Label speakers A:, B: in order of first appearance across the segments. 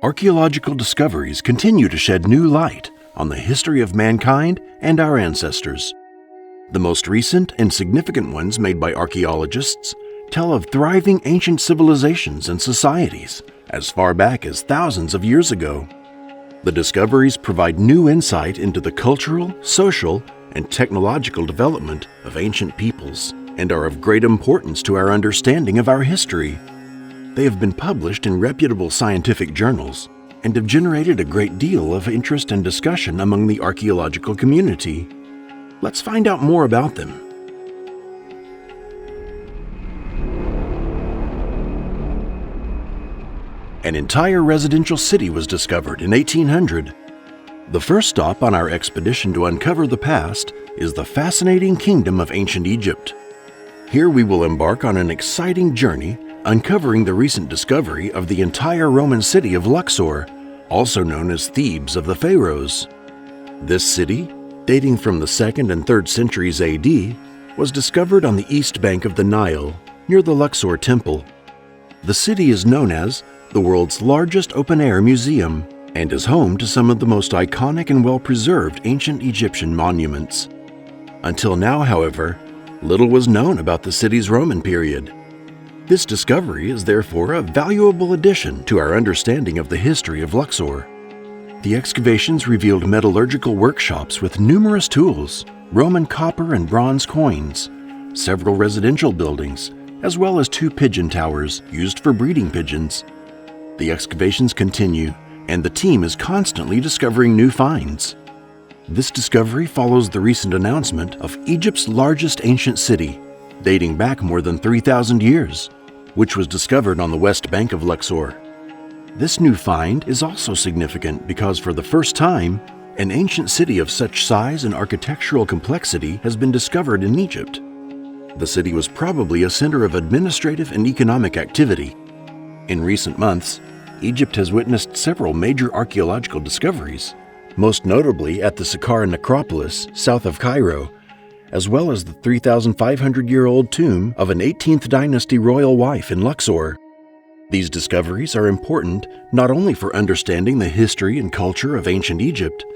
A: Archaeological discoveries continue to shed new light on the history of mankind and our ancestors. The most recent and significant ones made by archaeologists tell of thriving ancient civilizations and societies as far back as thousands of years ago. The discoveries provide new insight into the cultural, social, and technological development of ancient peoples and are of great importance to our understanding of our history. They have been published in reputable scientific journals and have generated a great deal of interest and discussion among the archaeological community. Let's find out more about them. An entire residential city was discovered in 1800. The first stop on our expedition to uncover the past is the fascinating kingdom of ancient Egypt. Here we will embark on an exciting journey uncovering the recent discovery of the entire Roman city of Luxor, also known as Thebes of the Pharaohs. This city, dating from the 2nd and 3rd centuries AD, was discovered on the east bank of the Nile, near the Luxor Temple. The city is known as the world's largest open-air museum and is home to some of the most iconic and well-preserved ancient Egyptian monuments. Until now, however, little was known about the city's Roman period. This discovery is therefore a valuable addition to our understanding of the history of Luxor. The excavations revealed metallurgical workshops with numerous tools, Roman copper and bronze coins, several residential buildings, as well as 2 pigeon towers used for breeding pigeons. The excavations continue, and the team is constantly discovering new finds. This discovery follows the recent announcement of Egypt's largest ancient city, dating back more than 3,000 years, which was discovered on the west bank of Luxor. This new find is also significant because for the first time, an ancient city of such size and architectural complexity has been discovered in Egypt. The city was probably a center of administrative and economic activity. In recent months, Egypt has witnessed several major archaeological discoveries, most notably at the Saqqara necropolis south of Cairo, as well as the 3,500-year-old tomb of an 18th dynasty royal wife in Luxor. These discoveries are important not only for understanding the history and culture of ancient Egypt,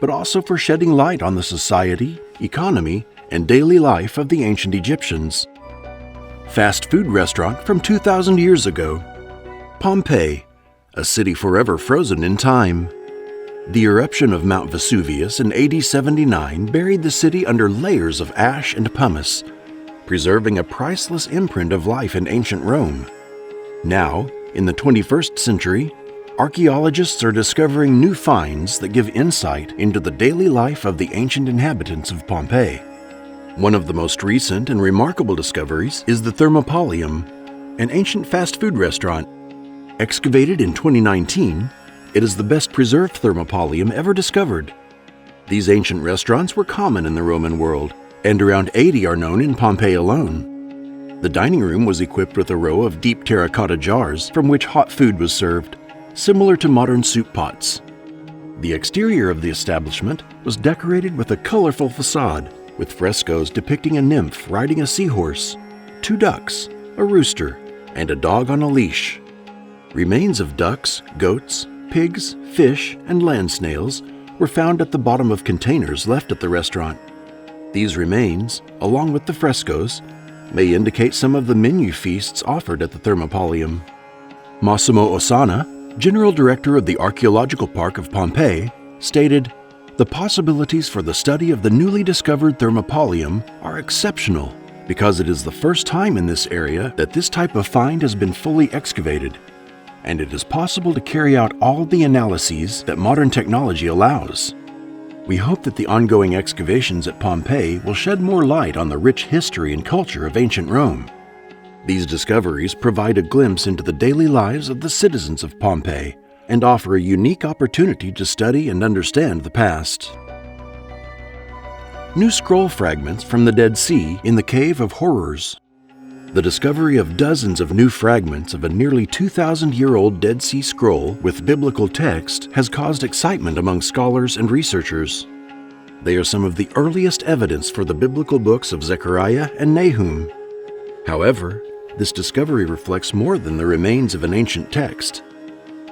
A: but also for shedding light on the society, economy, and daily life of the ancient Egyptians. Fast food restaurant from 2,000 years ago. Pompeii, a city forever frozen in time. The eruption of Mount Vesuvius in AD 79 buried the city under layers of ash and pumice, preserving a priceless imprint of life in ancient Rome. Now, in the 21st century, archaeologists are discovering new finds that give insight into the daily life of the ancient inhabitants of Pompeii. One of the most recent and remarkable discoveries is the Thermopolium, an ancient fast food restaurant. Excavated in 2019, it is the best preserved thermopolium ever discovered. These ancient restaurants were common in the Roman world, and around 80 are known in Pompeii alone. The dining room was equipped with a row of deep terracotta jars from which hot food was served, similar to modern soup pots. The exterior of the establishment was decorated with a colorful facade, with frescoes depicting a nymph riding a seahorse, 2 ducks, a rooster, and a dog on a leash. Remains of ducks, goats, pigs, fish, and land snails were found at the bottom of containers left at the restaurant. These remains, along with the frescoes, may indicate some of the menu feasts offered at the Thermopolium. Massimo Ossana, General Director of the Archaeological Park of Pompeii, stated, "The possibilities for the study of the newly discovered Thermopolium are exceptional because it is the first time in this area that this type of find has been fully excavated, and it is possible to carry out all the analyses that modern technology allows. We hope that the ongoing excavations at Pompeii will shed more light on the rich history and culture of ancient Rome. These discoveries provide a glimpse into the daily lives of the citizens of Pompeii and offer a unique opportunity to study and understand the past." New scroll fragments from the Dead Sea in the Cave of Horrors. The discovery of dozens of new fragments of a nearly 2,000-year-old Dead Sea Scroll with biblical text has caused excitement among scholars and researchers. They are some of the earliest evidence for the biblical books of Zechariah and Nahum. However, this discovery reflects more than the remains of an ancient text.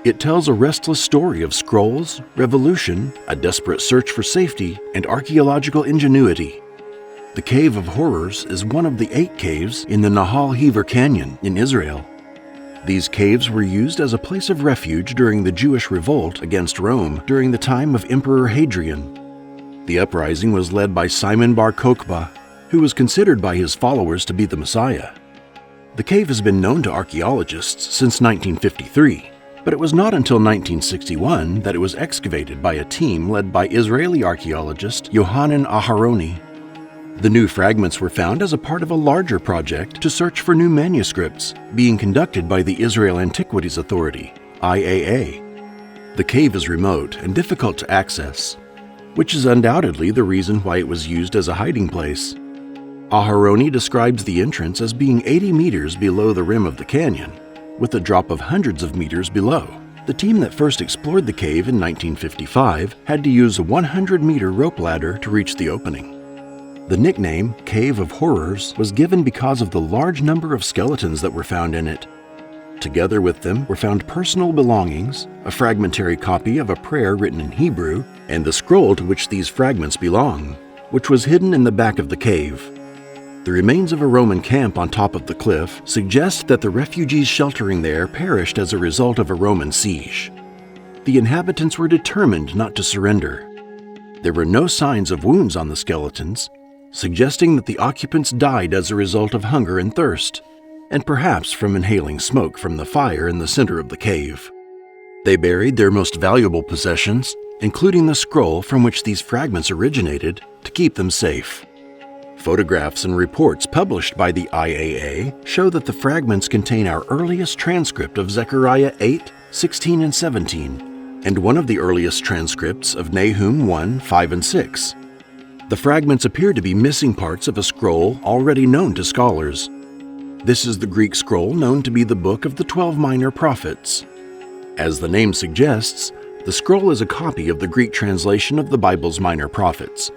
A: It tells a restless story of scrolls, revolution, a desperate search for safety, and archaeological ingenuity. The Cave of Horrors is one of the 8 caves in the Nahal Hever Canyon in Israel. These caves were used as a place of refuge during the Jewish revolt against Rome during the time of Emperor Hadrian. The uprising was led by Simon Bar Kokhba, who was considered by his followers to be the Messiah. The cave has been known to archaeologists since 1953, but it was not until 1961 that it was excavated by a team led by Israeli archaeologist Yohanan Aharoni. The new fragments were found as a part of a larger project to search for new manuscripts being conducted by the Israel Antiquities Authority, IAA. The cave is remote and difficult to access, which is undoubtedly the reason why it was used as a hiding place. Aharoni describes the entrance as being 80 meters below the rim of the canyon, with a drop of hundreds of meters below. The team that first explored the cave in 1955 had to use a 100-meter rope ladder to reach the opening. The nickname Cave of Horrors was given because of the large number of skeletons that were found in it. Together with them were found personal belongings, a fragmentary copy of a prayer written in Hebrew, and the scroll to which these fragments belong, which was hidden in the back of the cave. The remains of a Roman camp on top of the cliff suggest that the refugees sheltering there perished as a result of a Roman siege. The inhabitants were determined not to surrender. There were no signs of wounds on the skeletons, suggesting that the occupants died as a result of hunger and thirst, and perhaps from inhaling smoke from the fire in the center of the cave. They buried their most valuable possessions, including the scroll from which these fragments originated, to keep them safe. Photographs and reports published by the IAA show that the fragments contain our earliest transcript of Zechariah 8, 16, and 17, and one of the earliest transcripts of Nahum 1, 5, and 6. The fragments appear to be missing parts of a scroll already known to scholars. This is the Greek scroll known to be the Book of the 12 Minor Prophets. As the name suggests, the scroll is a copy of the Greek translation of the Bible's minor prophets,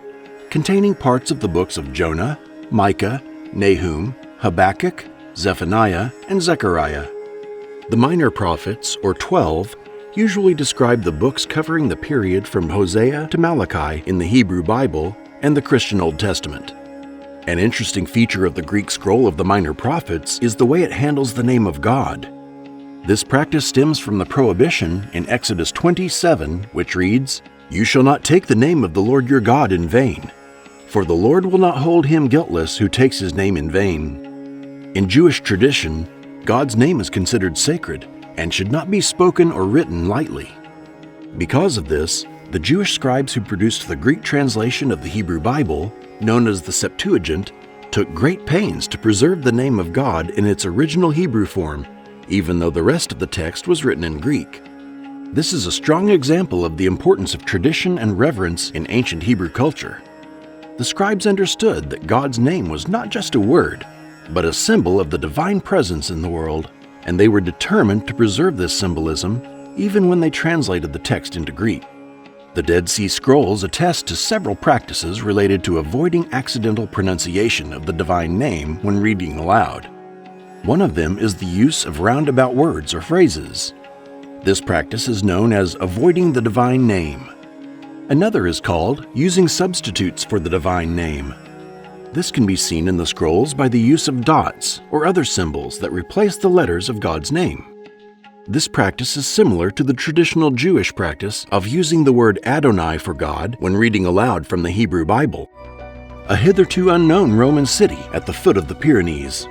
A: containing parts of the books of Jonah, Micah, Nahum, Habakkuk, Zephaniah, and Zechariah. The minor prophets, or 12, usually describe the books covering the period from Hosea to Malachi in the Hebrew Bible and the Christian Old Testament. An interesting feature of the Greek scroll of the Minor Prophets is the way it handles the name of God. This practice stems from the prohibition in Exodus 27, which reads, "You shall not take the name of the Lord your God in vain, for the Lord will not hold him guiltless who takes his name in vain." In Jewish tradition, God's name is considered sacred and should not be spoken or written lightly. Because of this, the Jewish scribes who produced the Greek translation of the Hebrew Bible, known as the Septuagint, took great pains to preserve the name of God in its original Hebrew form, even though the rest of the text was written in Greek. This is a strong example of the importance of tradition and reverence in ancient Hebrew culture. The scribes understood that God's name was not just a word, but a symbol of the divine presence in the world, and they were determined to preserve this symbolism even when they translated the text into Greek. The Dead Sea Scrolls attest to several practices related to avoiding accidental pronunciation of the divine name when reading aloud. One of them is the use of roundabout words or phrases. This practice is known as avoiding the divine name. Another is called using substitutes for the divine name. This can be seen in the scrolls by the use of dots or other symbols that replace the letters of God's name. This practice is similar to the traditional Jewish practice of using the word Adonai for God when reading aloud from the Hebrew Bible. A hitherto unknown Roman city at the foot of the Pyrenees.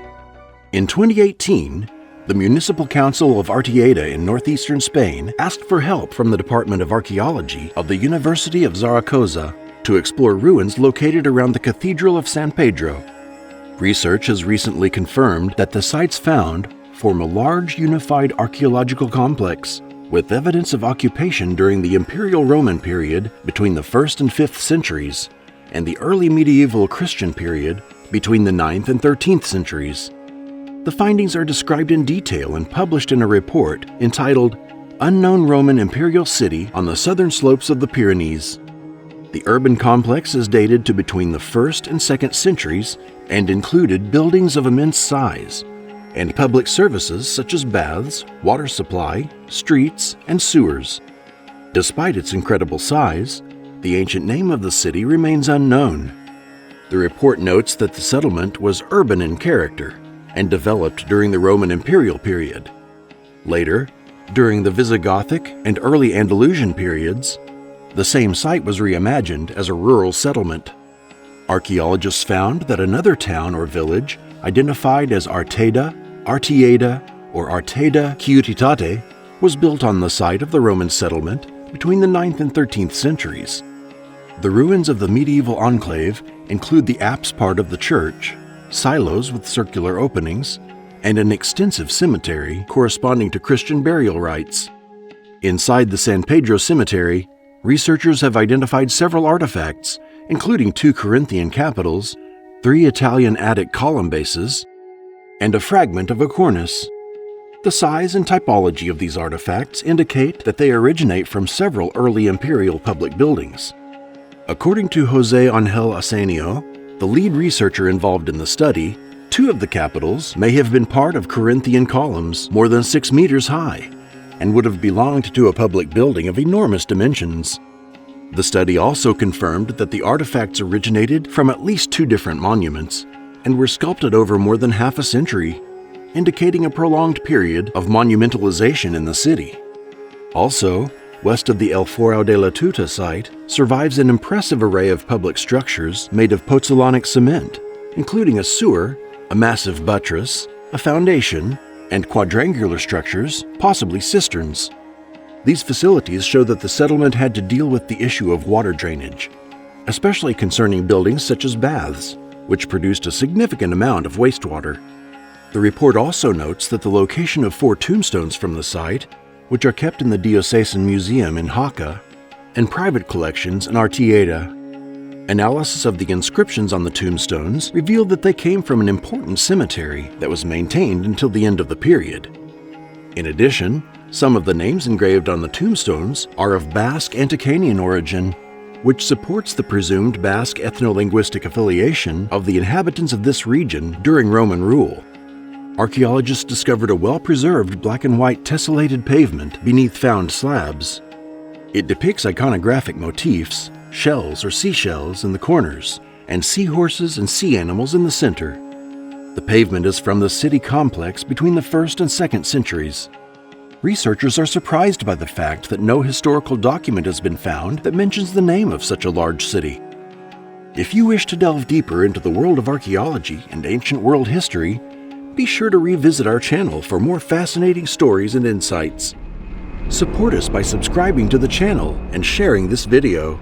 A: In 2018, the Municipal Council of Artieda in northeastern Spain asked for help from the Department of Archaeology of the University of Zaragoza to explore ruins located around the Cathedral of San Pedro. Research has recently confirmed that the sites found form a large unified archaeological complex with evidence of occupation during the Imperial Roman period between the 1st and 5th centuries and the early medieval Christian period between the 9th and 13th centuries. The findings are described in detail and published in a report entitled Unknown Roman Imperial City on the Southern Slopes of the Pyrenees. The urban complex is dated to between the 1st and 2nd centuries and included buildings of immense size, and public services such as baths, water supply, streets, and sewers. Despite its incredible size, the ancient name of the city remains unknown. The report notes that the settlement was urban in character and developed during the Roman imperial period. Later, during the Visigothic and early Andalusian periods, the same site was reimagined as a rural settlement. Archaeologists found that another town or village, identified as Arteda, Artieda, or Arteda Ciutate, was built on the site of the Roman settlement between the 9th and 13th centuries. The ruins of the medieval enclave include the apse part of the church, silos with circular openings, and an extensive cemetery corresponding to Christian burial rites. Inside the San Pedro Cemetery, researchers have identified several artifacts, including 2 Corinthian capitals, 3 Italian Attic column bases, and a fragment of a cornice. The size and typology of these artifacts indicate that they originate from several early imperial public buildings. According to José Ángel Asenio, the lead researcher involved in the study, 2 of the capitals may have been part of Corinthian columns more than 6 meters high and would have belonged to a public building of enormous dimensions. The study also confirmed that the artifacts originated from at least 2 different monuments and were sculpted over more than half a century, indicating a prolonged period of monumentalization in the city. Also, west of the El Foro de la Tuta site survives an impressive array of public structures made of pozzolanic cement, including a sewer, a massive buttress, a foundation, and quadrangular structures, possibly cisterns. These facilities show that the settlement had to deal with the issue of water drainage, especially concerning buildings such as baths, which produced a significant amount of wastewater. The report also notes that the location of 4 tombstones from the site, which are kept in the Diocesan Museum in Jaca, and private collections in Artieda. Analysis of the inscriptions on the tombstones revealed that they came from an important cemetery that was maintained until the end of the period. In addition, some of the names engraved on the tombstones are of Basque Antecanian origin, which supports the presumed Basque ethno-linguistic affiliation of the inhabitants of this region during Roman rule. Archaeologists discovered a well-preserved black and white tessellated pavement beneath found slabs. It depicts iconographic motifs, shells or seashells in the corners, and seahorses and sea animals in the center. The pavement is from the city complex between the 1st and 2nd centuries. Researchers are surprised by the fact that no historical document has been found that mentions the name of such a large city. If you wish to delve deeper into the world of archaeology and ancient world history, be sure to revisit our channel for more fascinating stories and insights. Support us by subscribing to the channel and sharing this video.